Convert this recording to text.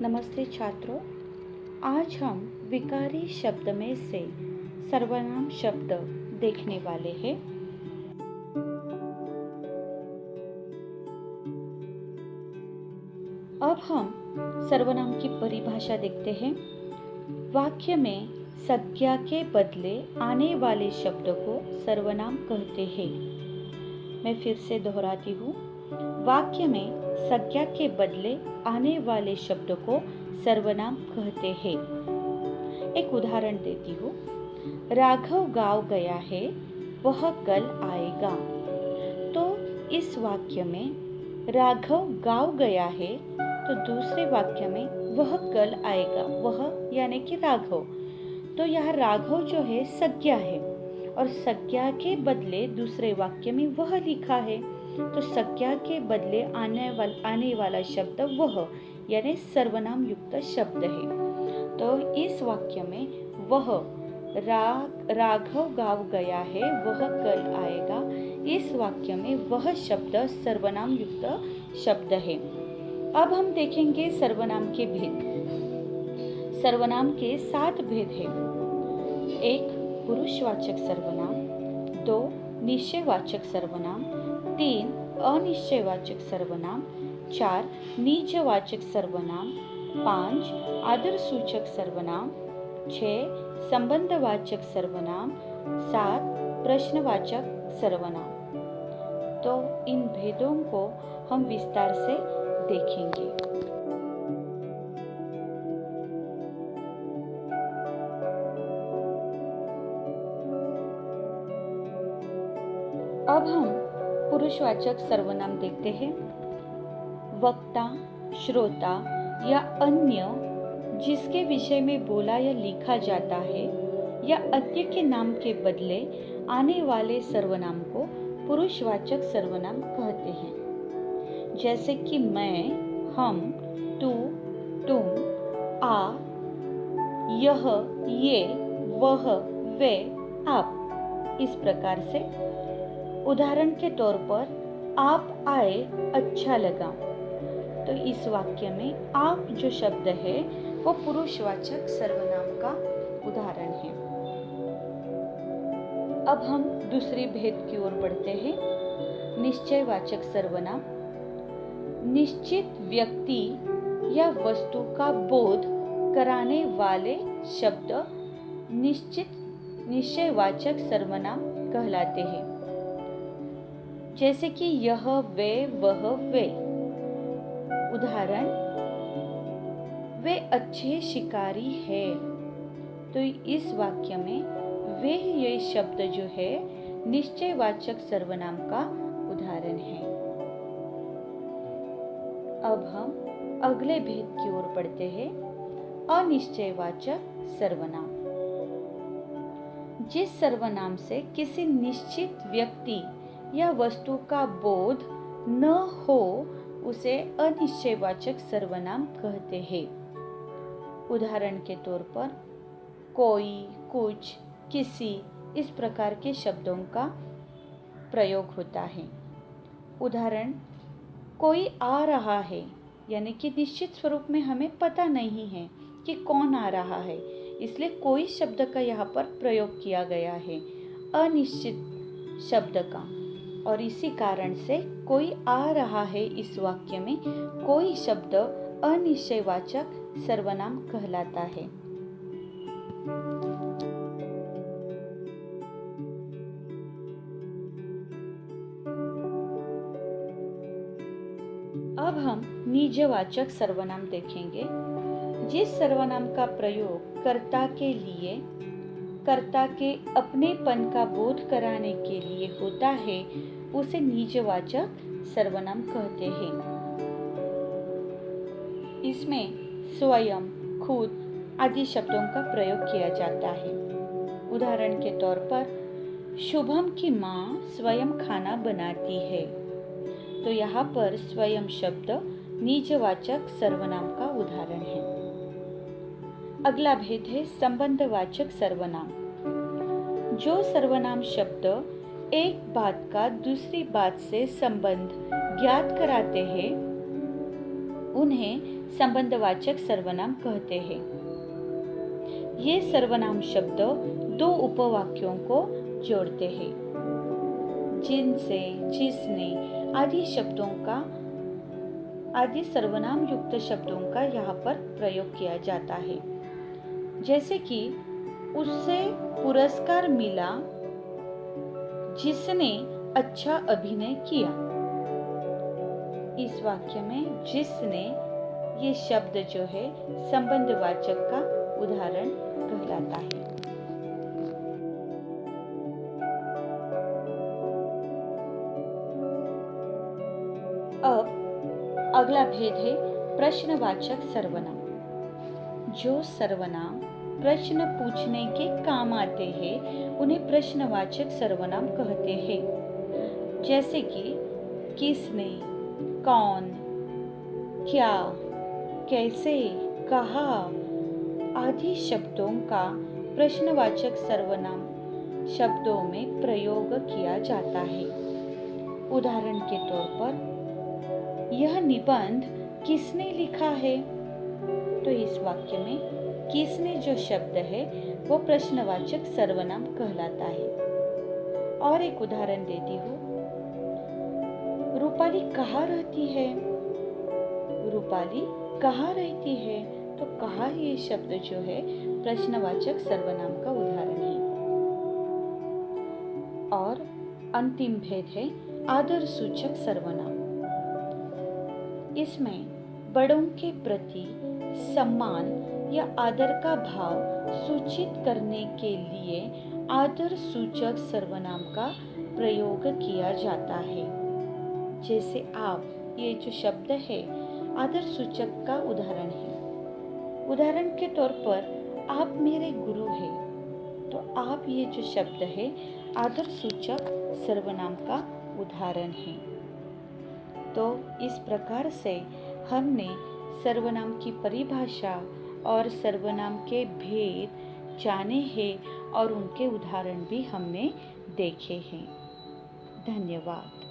नमस्ते छात्रों। आज हम विकारी शब्द में से सर्वनाम शब्द देखने वाले हैं। अब हम सर्वनाम की परिभाषा देखते हैं। वाक्य में संज्ञा के बदले आने वाले शब्द को सर्वनाम कहते हैं। मैं फिर से दोहराती हूँ। वाक्य में संज्ञा के बदले आने वाले शब्द को सर्वनाम कहते हैं। एक उदाहरण देती हूँ। राघव गाँव गया है, वह कल आएगा। तो इस वाक्य में राघव गाँव गया है, तो दूसरे वाक्य में वह कल आएगा। वह यानी कि राघव। तो यहाँ राघव जो है संज्ञा है और संज्ञा के बदले दूसरे वाक्य में वह लिखा है। तो संज्ञा के बदले आने वाला शब्द वह यानी सर्वनाम युक्त शब्द है। तो इस वाक्य में वह राघव गाँव गया है, वह कल आएगा। इस वाक्य में वह शब्द सर्वनाम युक्त शब्द है। अब हम देखेंगे सर्वनाम के भेद। सर्वनाम के 7 भेद हैं। 1 पुरुषवाचक सर्वनाम, 2 निश्चयवाचक सर्वनाम, 3 अनिश्चयवाचक सर्वनाम, 4 निजवाचक सर्वनाम, 5 आदरसूचक सर्वनाम, 6 संबंधवाचक सर्वनाम, 7 प्रश्नवाचक सर्वनाम। तो इन भेदों को हम विस्तार से देखेंगे। अब हम पुरुषवाचक सर्वनाम देखते हैं। वक्ता, श्रोता या अन्य जिसके विषय में बोला या लिखा जाता है या अन्य के नाम के बदले आने वाले सर्वनाम को पुरुषवाचक सर्वनाम कहते हैं। जैसे कि मैं, हम, तू, तुम, आ, यह, ये, वह, वे, आप। इस प्रकार से उदाहरण के तौर पर आप आए, अच्छा लगा। तो इस वाक्य में आप जो शब्द है वो पुरुषवाचक सर्वनाम का उदाहरण है। अब हम दूसरी भेद की ओर बढ़ते हैं। निश्चयवाचक सर्वनाम निश्चित व्यक्ति या वस्तु का बोध कराने वाले शब्द निश्चयवाचक सर्वनाम कहलाते हैं। जैसे कि यह, वे, वह, वे। उदाहरण, वे अच्छे शिकारी है। तो इस वाक्य में वे ये शब्द जो है निश्चयवाचक सर्वनाम का उदाहरण है। अब हम अगले भेद की ओर बढ़ते हैं। अनिश्चयवाचक सर्वनाम जिस सर्वनाम से किसी निश्चित व्यक्ति या वस्तु का बोध न हो उसे अनिश्चयवाचक सर्वनाम कहते हैं। उदाहरण के तौर पर कोई, कुछ, किसी इस प्रकार के शब्दों का प्रयोग होता है। उदाहरण, कोई आ रहा है, यानी कि निश्चित स्वरूप में हमें पता नहीं है कि कौन आ रहा है, इसलिए कोई शब्द का यहाँ पर प्रयोग किया गया है, अनिश्चित शब्द का। और इसी कारण से कोई आ रहा है इस वाक्य में कोई शब्द अनिश्चयवाचक सर्वनाम कहलाता है। अब हम निजवाचक सर्वनाम देखेंगे। जिस सर्वनाम का प्रयोग कर्ता के लिए, कर्ता के अपनेपन का बोध कराने के लिए होता है उसे निजवाचक सर्वनाम कहते हैं। इसमें स्वयं, खुद आदि शब्दों का प्रयोग किया जाता है। उदाहरण के तौर पर शुभम की माँ स्वयं खाना बनाती है। तो यहाँ पर स्वयं शब्द निजवाचक सर्वनाम का उदाहरण है। अगला भेद है संबंधवाचक सर्वनाम। जो सर्वनाम शब्द एक बात का दूसरी बात से संबंध ज्ञात कराते हैं उन्हें संबंधवाचक सर्वनाम कहते हैं। ये सर्वनाम शब्द दो उपवाक्यों को जोड़ते हैं। जिनसे, जिसने आदि सर्वनाम युक्त शब्दों का यहाँ पर प्रयोग किया जाता है। जैसे कि उससे पुरस्कार मिला जिसने अच्छा अभिनय किया। इस वाक्य में जिसने ये शब्द जो है संबंधवाचक का उदाहरण कहलाता है। अब अगला भेद है प्रश्नवाचक सर्वनाम। जो सर्वनाम प्रश्न पूछने के काम आते हैं उन्हें प्रश्नवाचक सर्वनाम कहते हैं। जैसे कि किसने, कौन, क्या, कैसे, कहा आदि शब्दों का प्रश्नवाचक सर्वनाम शब्दों में प्रयोग किया जाता है। उदाहरण के तौर पर, यह निबंध किसने लिखा है? तो इस वाक्य में किसने जो शब्द है वो प्रश्नवाचक सर्वनाम कहलाता है। और एक उदाहरण देती हूँ, रूपाली कहाँ रहती है? रूपाली कहाँ रहती है? तो कहाँ ये शब्द जो है प्रश्नवाचक सर्वनाम का उदाहरण है। और अंतिम भेद है आदर सूचक सर्वनाम। इसमें बड़ों के प्रति सम्मान या आदर का भाव सूचित करने के लिए आदर सूचक सर्वनाम का प्रयोग किया जाता है। जैसे आप, ये जो शब्द है आदर सूचक का उदाहरण है। उदाहरण के तौर पर, आप मेरे गुरु हैं, तो आप ये जो शब्द है आदर सूचक सर्वनाम का उदाहरण है। तो इस प्रकार से हमने सर्वनाम की परिभाषा और सर्वनाम के भेद जाने हैं और उनके उदाहरण भी हमने देखे हैं। धन्यवाद।